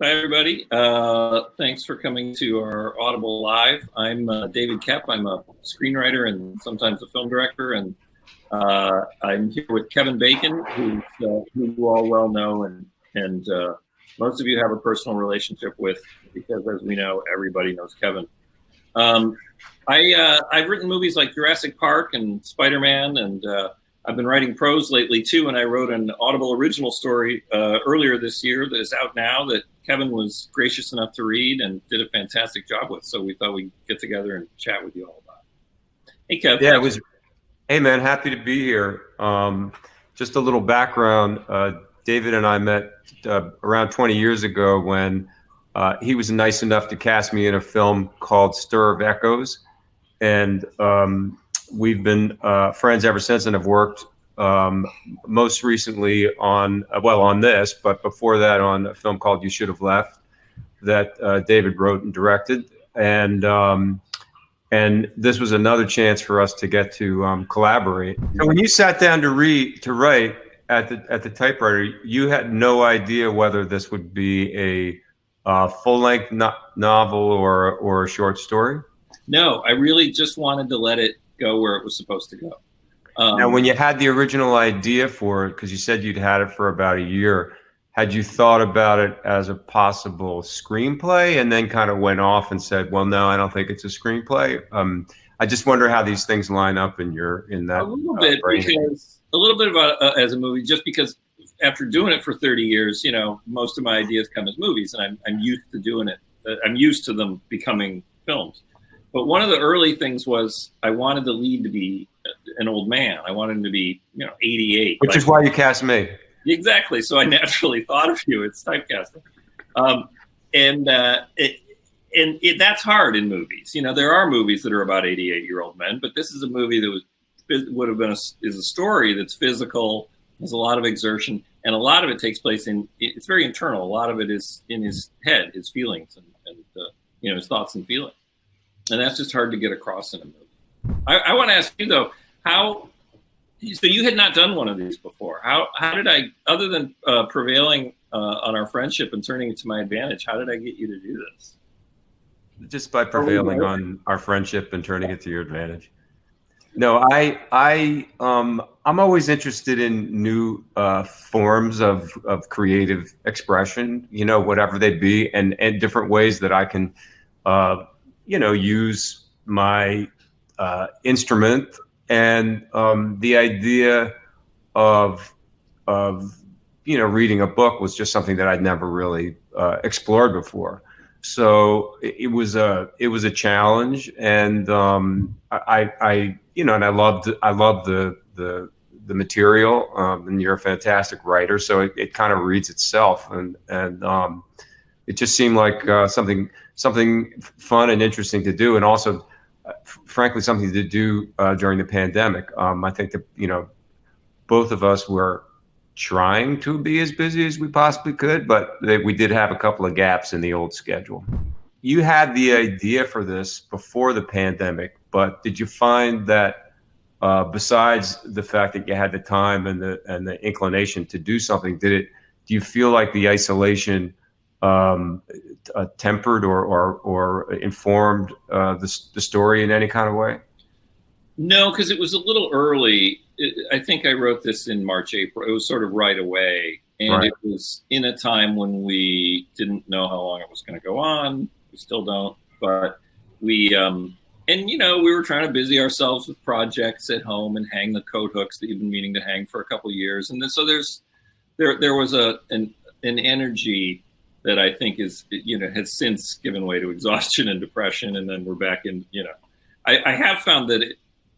Hi, everybody. Thanks for coming to our Audible Live. I'm David Koepp. I'm a screenwriter and sometimes a film director, and I'm here with Kevin Bacon, who you all well know, and most of you have a personal relationship with, because as we know, everybody knows Kevin. I've written movies like Jurassic Park and Spider-Man, and I've been writing prose lately too, and I wrote an Audible original story earlier this year that is out now that Kevin was gracious enough to read and did a fantastic job with. So we thought we'd get together and chat with you all about it. Hey, Kev. Yeah, it was. Hey, man, happy to be here. Just a little background. David and I met around 20 years ago when he was nice enough to cast me in a film called Stir of Echoes. And we've been friends ever since and have worked most recently on this, but before that on a film called You Should Have Left that David wrote and directed. And this was another chance for us to get to collaborate. So when you sat down to write at the typewriter, you had no idea whether this would be a full-length novel or a short story? No, I really just wanted to let it go where it was supposed to go. Now, when you had the original idea for it, because you said you'd had it for about a year, had you thought about it as a possible screenplay and then kind of went off and said, well, no, I don't think it's a screenplay? I just wonder how these things line up in that. A little bit, because a little bit about as a movie, just because after doing it for 30 years, most of my ideas come as movies, and I'm used to doing it. I'm used to them becoming films. But one of the early things was I wanted the lead to be an old man. I wanted him to be, 88. Which is why you cast me. Exactly. So I naturally thought of you. It's typecasting. That's hard in movies. There are movies that are about 88-year-old men, but this is a movie that is a story that's physical. There's a lot of exertion, and a lot of it takes place it's very internal. A lot of it is in his head, his feelings, and his thoughts and feelings. And that's just hard to get across in a movie. I want to ask you, though, so you had not done one of these before. How did I, other than prevailing on our friendship and turning it to my advantage, how did I get you to do this? Just by prevailing on our friendship and turning it to your advantage. No, I'm always interested in new forms of creative expression, whatever they be, and different ways that I can use my instrument, and the idea of reading a book was just something that I'd never really explored before. So it was a challenge, and I loved the material, and you're a fantastic writer, so it kind of reads itself, and it just seemed like something fun and interesting to do, and also, frankly, something to do during the pandemic. I think that both of us were trying to be as busy as we possibly could, but we did have a couple of gaps in the old schedule. You had the idea for this before the pandemic, but did you find that besides the fact that you had the time and the inclination to do something, do you feel like the isolation tempered or informed the story in any kind of way? No, because it was a little early. I think I wrote this in March, April. It was sort of right away. And right. It was in a time when we didn't know how long it was going to go on. We still don't. But we were trying to busy ourselves with projects at home and hang the coat hooks that you've been meaning to hang for a couple of years. And so there was an energy that I think has since given way to exhaustion and depression. And then we're back in, I have found that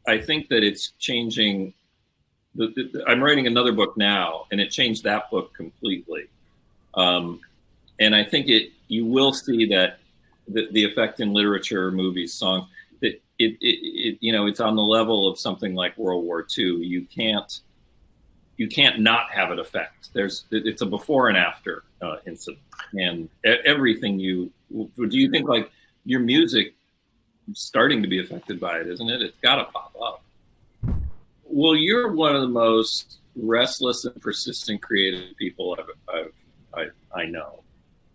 I think that it's changing. I'm writing another book now, and it changed that book completely. And I think you will see that the effect in literature, movies, songs, that it's on the level of something like World War II. You can't not have it affect. It's a before and after incident, and everything do you think, like, your music starting to be affected by it, isn't it? It's got to pop up. Well, you're one of the most restless and persistent creative people I know.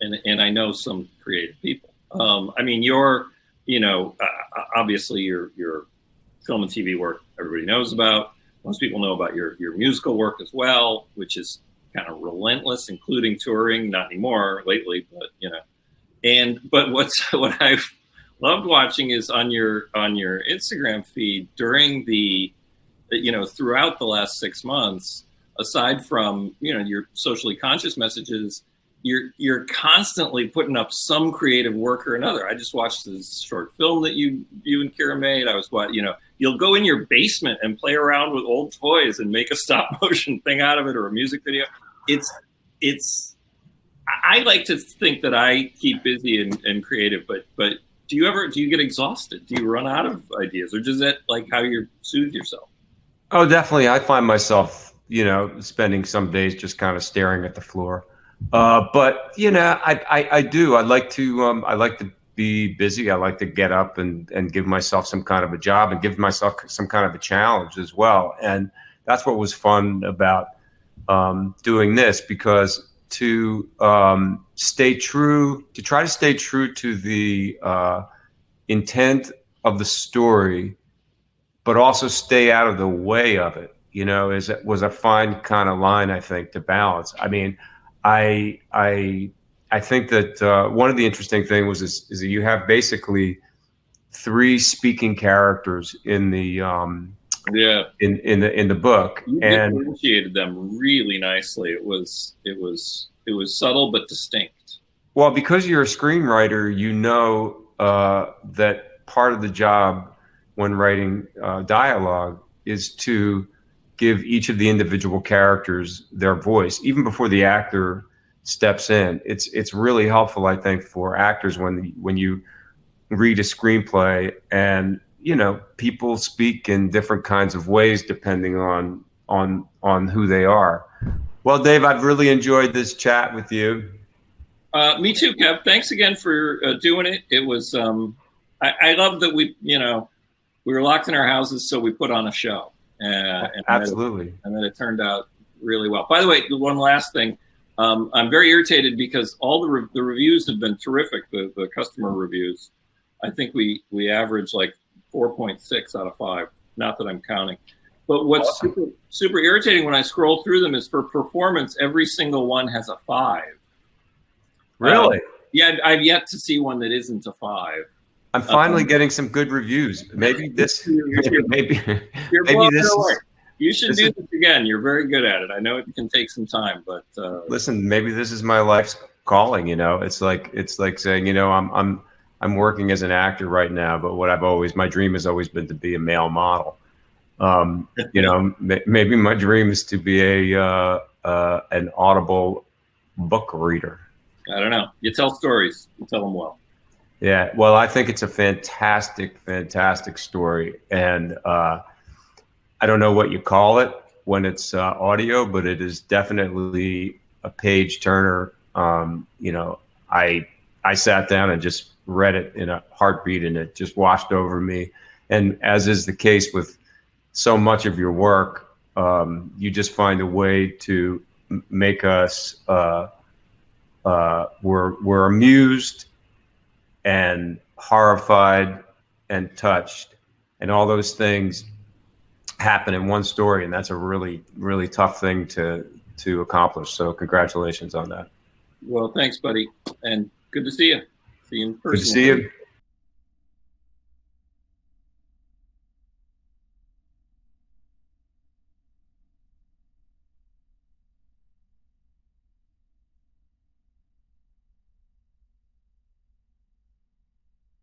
and I know some creative people. I mean, obviously your film and TV work everybody knows about. Most people know about your musical work as well, which is kind of relentless, including touring. Not anymore lately, but but what I've loved watching is on your Instagram feed during throughout the last 6 months, aside from your socially conscious messages, you're constantly putting up some creative work or another. I just watched this short film that you and Kira made. I was you'll go in your basement and play around with old toys and make a stop motion thing out of it, or a music video. I like to think that I keep busy and creative, but do you get exhausted? Do you run out of ideas, or is that like how you soothe yourself? Oh, definitely. I find myself, spending some days just kind of staring at the floor. But I do. I like to be busy. I like to get up and give myself some kind of a job and give myself some kind of a challenge as well. And that's what was fun about doing this, because to try to stay true to the intent of the story, but also stay out of the way of it, was a fine kind of line, I think, to balance. I mean, I think that one of the interesting things is that you have basically 3 speaking characters in the in the book, you and differentiated them really nicely. It was subtle but distinct. Well, because you're a screenwriter, that part of the job when writing dialogue is to give each of the individual characters their voice, even before the actor steps in. It's really helpful, I think, for actors when you read a screenplay and people speak in different kinds of ways depending on who they are. Well, Dave, I've really enjoyed this chat with you. Me too, Kev. Thanks again for doing it. It was I love that we were locked in our houses, so we put on a show. Absolutely. And then it turned out really well. By the way, one last thing. I'm very irritated because all the reviews have been terrific, the customer reviews. I think we average like 4.6 out of 5. Not that I'm counting. But what's awesome. super irritating when I scroll through them is for performance, every single one has a 5. Really? Yeah, I've yet to see one that isn't a 5. I'm finally getting some good reviews. Maybe this. maybe this. You should do this again. You're very good at it. I know it can take some time, but listen, maybe this is my life's calling. It's like saying, I'm working as an actor right now, but my dream has always been to be a male model. Maybe my dream is to be an Audible book reader. I don't know. You tell stories. You tell them well. Yeah. Well, I think it's a fantastic, fantastic story. And I don't know what you call it when it's audio, but it is definitely a page turner. I sat down and just read it in a heartbeat, and it just washed over me. And as is the case with so much of your work, you just find a way to make us we're amused and horrified and touched, and all those things happen in one story, and that's a really, really tough thing to accomplish. So congratulations on that. Well, thanks, buddy, and good to see you. See you in person. Good to see you.